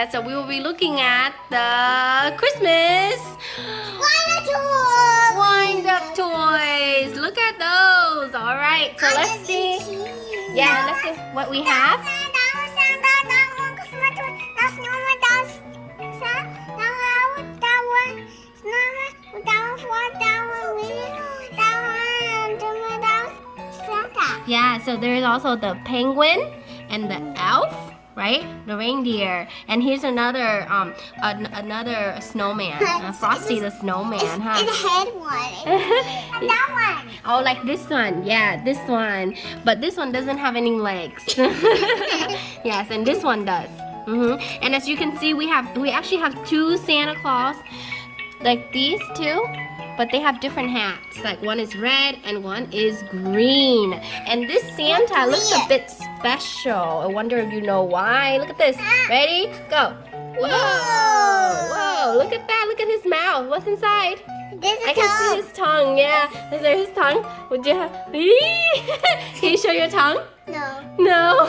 Yeah, so we will be looking at the Christmas wind-up toys. Look at those. All right, so let's see. Yeah, let's see what we have. Yeah, so there's also the penguin and the elf, right? The reindeer. And here's another another snowman, Frosty the snowman, huh? It's a head one. That one. Oh, like this one. Yeah, this one. But this one doesn't have any legs. Yes, and this one does. And as you can see, we actually have two Santa Claus, like these two. But they have different hats. Like one is red and one is green. And this Santa looks a bit special. I wonder if you know why. Look at this. Ready? Go. Whoa! Whoa! Look at that. Look at his mouth. What's inside? I can see his tongue. Yeah. Is there his tongue? Would you have? Can you show your tongue? No. No.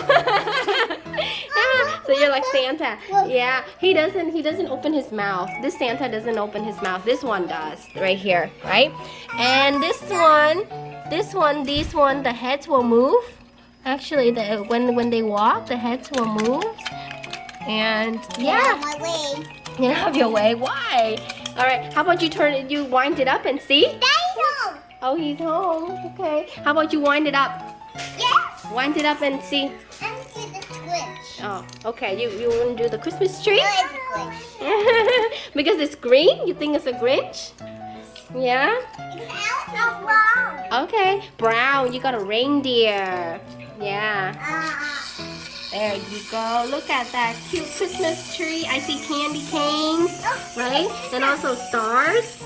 So you're like Santa. Yeah. He doesn't open his mouth. This Santa doesn't open his mouth. This one does. Right here. Right? And these one, the heads will move. Actually, when they walk, the heads will move. And yeah. My way. Get out of your way. Why? All right. How about you wind it up and see? Daddy's home. Oh, he's home. Okay. How about you wind it up? Yes. Wind it up and see. And see the Grinch. Oh, okay. You want to do the Christmas tree? No, it's a Grinch. Because it's green? You think it's a Grinch? Yeah? It's out brown. Okay. Brown. You got a reindeer. Yeah. There you go. Look at that cute Christmas tree. I see candy canes, right? And also stars.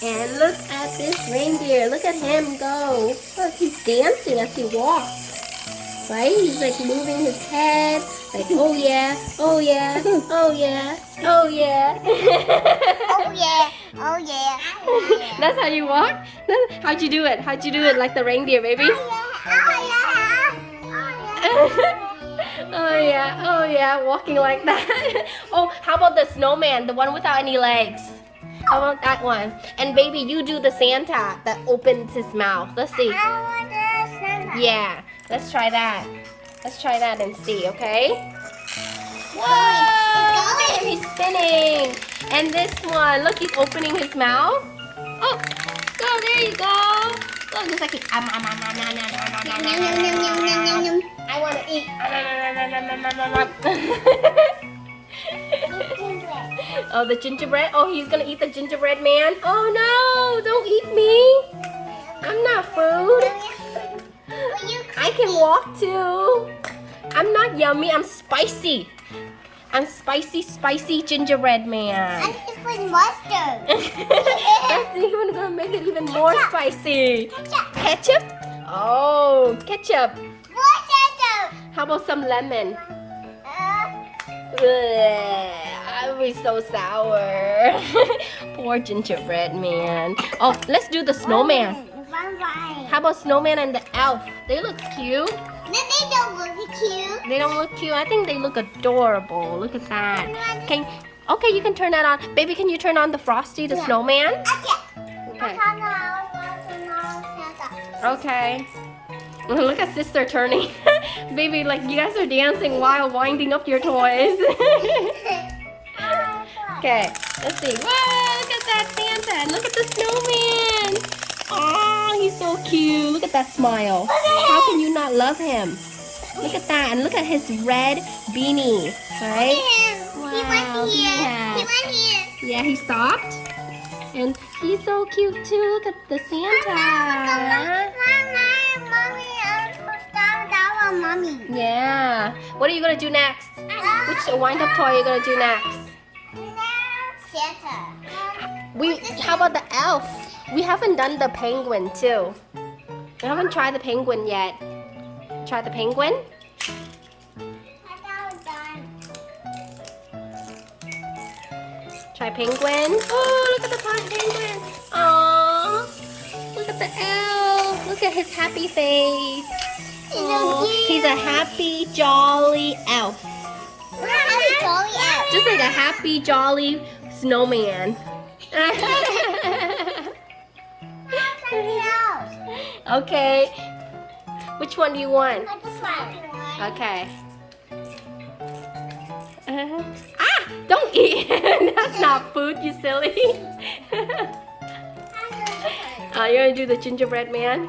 And look at this reindeer. Look at him go. Look, he's dancing as he walks. Right? He's like moving his head. Like, oh yeah, oh yeah, oh yeah, oh yeah. Oh yeah, oh yeah. That's how you walk? How'd you do it? How'd you do it like the reindeer, baby? Oh yeah, oh yeah, walking like that. Oh, how about the snowman, the one without any legs? How about that one? And baby, you do the Santa that opens his mouth. Let's see. Yeah, let's try that. Let's try that and see, okay? Whoa! He's spinning. And this one, look, he's opening his mouth. Oh, go, there you go. Look, it's like I want to eat. Oh, the gingerbread. Oh, he's gonna eat the gingerbread man. Oh no, don't eat me. I'm not food. I can walk too. I'm not yummy. I'm spicy. I'm spicy gingerbread man. I'm just putting mustard. That's even gonna make it even more spicy. Ketchup? Oh, ketchup. What ketchup? How about some lemon? I'll be so sour. Poor gingerbread man. Oh, let's do the snowman. How about snowman and the elf? They look cute. No, they don't look cute. They don't look cute. I think they look adorable. Look at that. Okay, you can turn that on. Baby, can you turn on the Frosty the snowman? Okay. Okay. Look at sister turning. Baby, like you guys are dancing while winding up your toys. Okay, let's see. Whoa, look at that Santa. And look at the snowman. Oh, he's so cute. Look at that smile. How can you not love him? Look at that. And look at his red beanie. Right? He went here. Yeah, he stopped. And he's so cute too. Look at the Santa. Mommy. Yeah. What are you going to do next? Which wind-up toy are you going to do next? Santa. How about the elf? We haven't done the penguin too. We haven't tried the penguin yet. Try the penguin? Try penguin. Oh, look at the penguin. Aww. Look at the elf. Look at his happy face. Aww. He's a happy, jolly elf. Just like a happy, jolly snowman. Okay. Which one do you want? Okay. Ah! Don't eat! That's not food, you silly. You're gonna do the gingerbread man?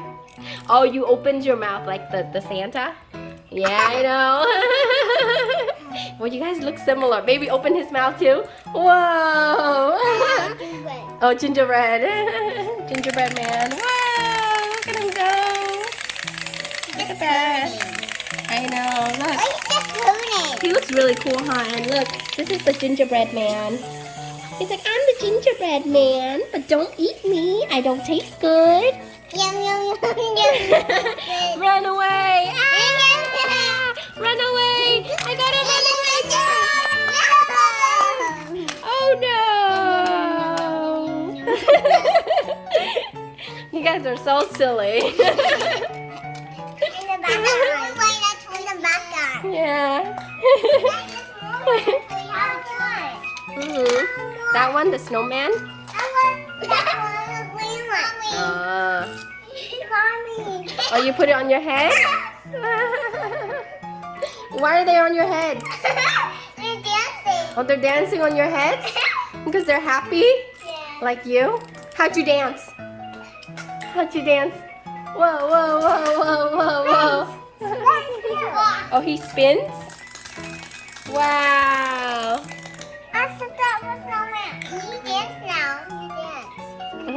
Oh, you opened your mouth like the Santa? Yeah, I know. Well, you guys look similar. Baby opened his mouth too. Whoa! Oh, gingerbread. Gingerbread man. Whoa! Look at him go. Look at that. I know. Look. He looks really cool, huh? And look, this is the gingerbread man. He's like, I'm the gingerbread man, but don't eat me. I don't taste good. Run away! Ah! Run away! I gotta run away! Oh no! You guys are so silly. Yeah. That one, the snowman? Oh, you put it on your head? Why are they on your head? They're dancing. Oh, they're dancing on your head? Because they're happy? Like you? How'd you dance? How'd you dance? Whoa, whoa, whoa, whoa, whoa, whoa. Oh, he spins? Wow. That's the top of snowman. You dance now. You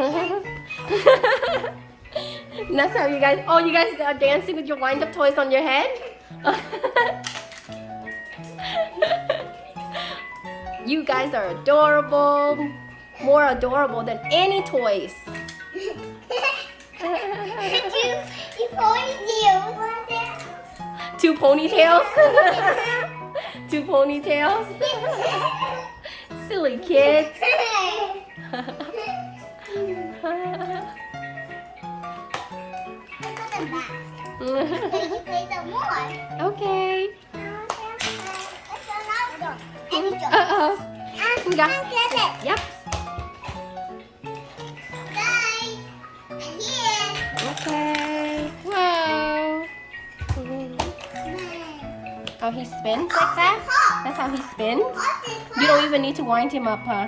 dance. That's how you guys. Oh, you guys are dancing with your wind-up toys on your head? You guys are adorable. More adorable than any toys. Two ponytails? Two ponytails? Silly kids. Okay. Uh-oh. Yep. Okay. Wow. Oh, he spins like that? That's how he spins? You don't even need to wind him up, huh?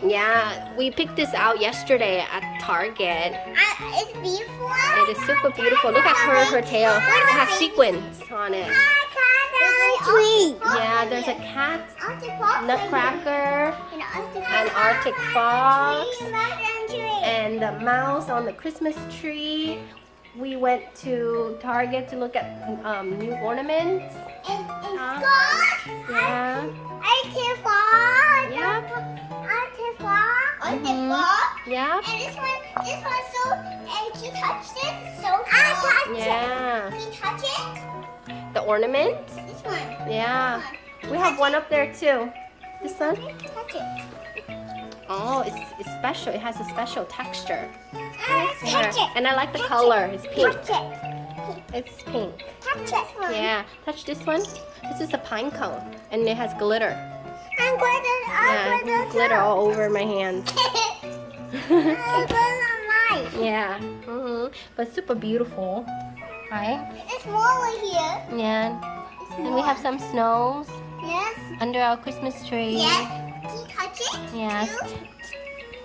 Yeah, we picked this out yesterday at Target. It's beautiful. It is super beautiful. Look at her tail. It has sequins on it. Yeah, there's a cat, Nutcracker, an Arctic fox, and the mouse on the Christmas tree. We went to Target to look at new ornaments. Yeah. Yep. Yep. And this one so, and he touched it so cool. Yeah. Can you touch it? The ornaments? This one. Yeah. We have one up there too. This one? Touch it. Oh, it's special. It has a special texture. Touch it. And I like the color. It's pink. Touch it. It's pink. Touch this one. Yeah. Touch this one. This is a pine cone. And it has glitter. I'm Yeah, glitter all over my hands. Yeah. But super beautiful. Right? It's more over here. Yeah. And we have some snows Yes. under our Christmas tree. Yes. Can you touch it? Yes.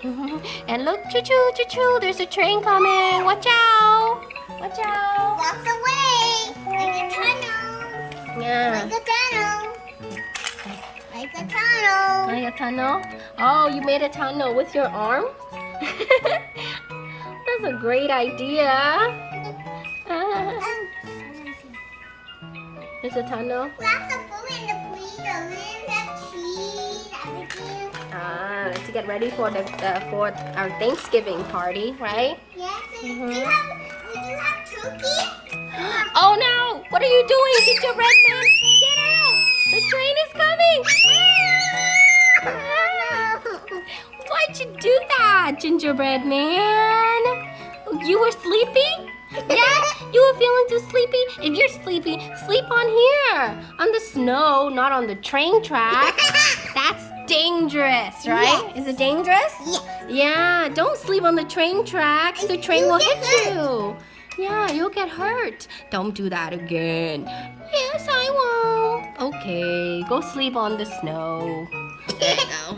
Too? And look, choo-choo, choo-choo, there's a train coming. Watch out. Watch out. Walk away. Like a tunnel. Yeah. Like a tunnel. Like a tunnel. Like a tunnel? Oh, you made a tunnel with your arms? That's a great idea. There's a tunnel. Lots of food in the freezer. We have cheese, everything. To get ready for for our Thanksgiving party, right? Yes. Mhm. We do have turkey. Oh no! What are you doing? Get your red man! Get out! The train is coming! Why'd you do that, gingerbread man? You were sleeping? Yeah, you are feeling too sleepy? If you're sleepy, sleep on here. On the snow, not on the train track. That's dangerous, right? Yes. Is it dangerous? Yeah. Yeah, don't sleep on the train tracks. The train You'll will get hit you. Yeah, you'll get hurt. Don't do that again. Yes, I won't. Okay, go sleep on the snow. There you go.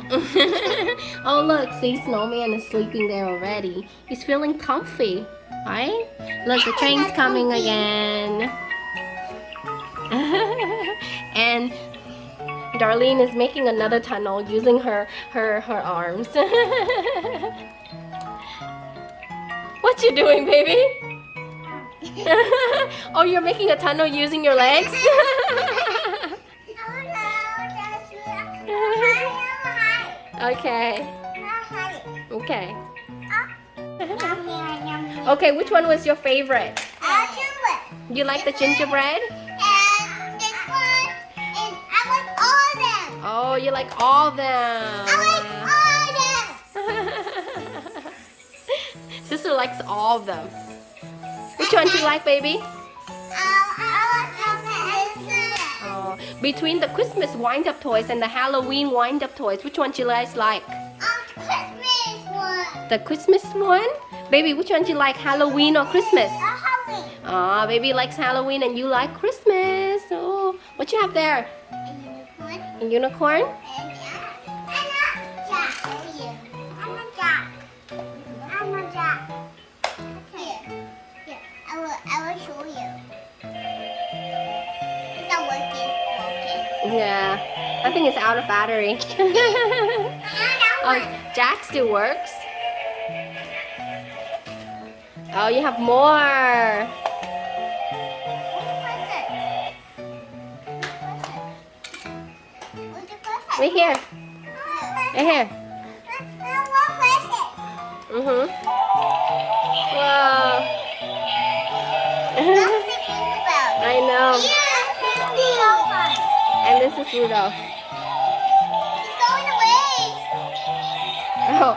Oh, look, see, Snowman is sleeping there already. He's feeling comfy, right? Look, the train's coming again. And Darlene is making another tunnel using her arms. What you doing, baby? Oh, you're making a tunnel using your legs? Okay. Okay. Okay, which one was your favorite? You like the gingerbread? And this one, and I like all of them. Oh, you like all of them. I like all of them. Sister likes all of them. Which one do you like, baby? Oh, between the Christmas wind-up toys and the Halloween wind-up toys, which one do you guys like? Christmas one. The Christmas one? Baby, which one do you like, Halloween or Christmas? Halloween. Ah, baby likes Halloween and you like Christmas. Oh, what you have there? A unicorn? I will show you. It's not working. Yeah, I think it's out of battery. Oh, Jack still works. Oh, you have more. Right here. Right here. Mhm. Wow. I know. And this is Rudolph. Oh.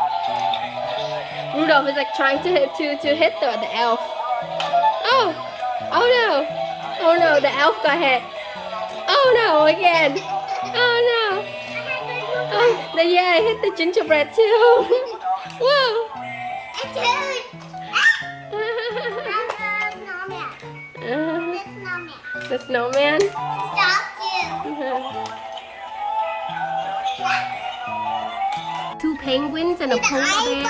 Rudolph is like trying to hit the elf. Oh. Oh no. Oh no, the elf got hit. Oh no, again. Oh no. Oh, yeah, I hit the gingerbread too. Whoa. The snowman? Stop you. Two penguins and a polar bear.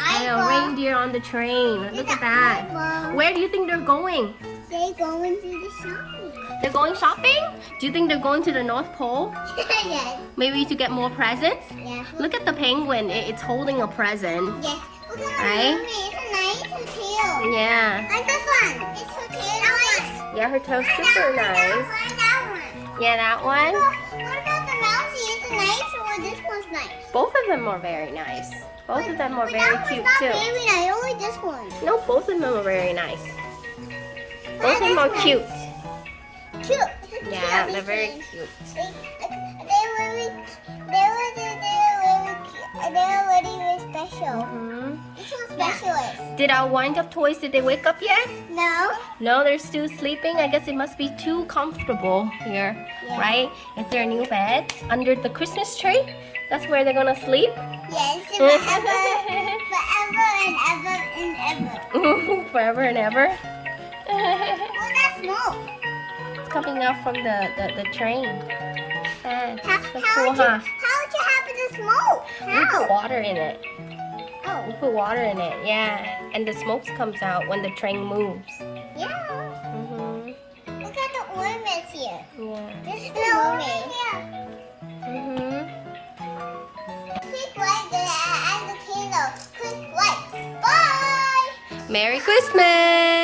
And a reindeer on the train. Look at that. Where do you think they're going? They're going to the shopping. They're going shopping? Do you think they're going to the North Pole? Yes. Maybe to get more presents? Yes. Look at the penguin. It's holding a present. Yes. Look at Right? her movie. It's a nice tail. Yeah. Like this one. It's her tail nice. Yeah, her tail's super nice. That one. Yeah, that one. What about the mousy? Is it nice or this one's nice? Both of them are very nice. Both of them are But very that one's cute not too. very nice. Only this one. No, both of them are very nice. Both of them are cute. Cute. Yeah, they're very cute. They were very special. Mhm. This one's specialist. Did our wind-up toys, did they wake up yet? No. No, they're still sleeping. I guess it must be too comfortable here, Yeah. right? Is there a new bed under the Christmas tree? That's where they're gonna sleep? Yes, forever and ever and ever. Forever and ever? What's that smoke? It's coming out from the train. That's so How cool, would you huh? happen to smoke? We put How? water in it. Oh, We put water in it, yeah. And the smoke comes out when the train moves. yeah. Mhm. Look at the ornaments here. Yeah. This is the ornament. Mhm. Quick light and the candle. Quick light. Bye. Merry Christmas!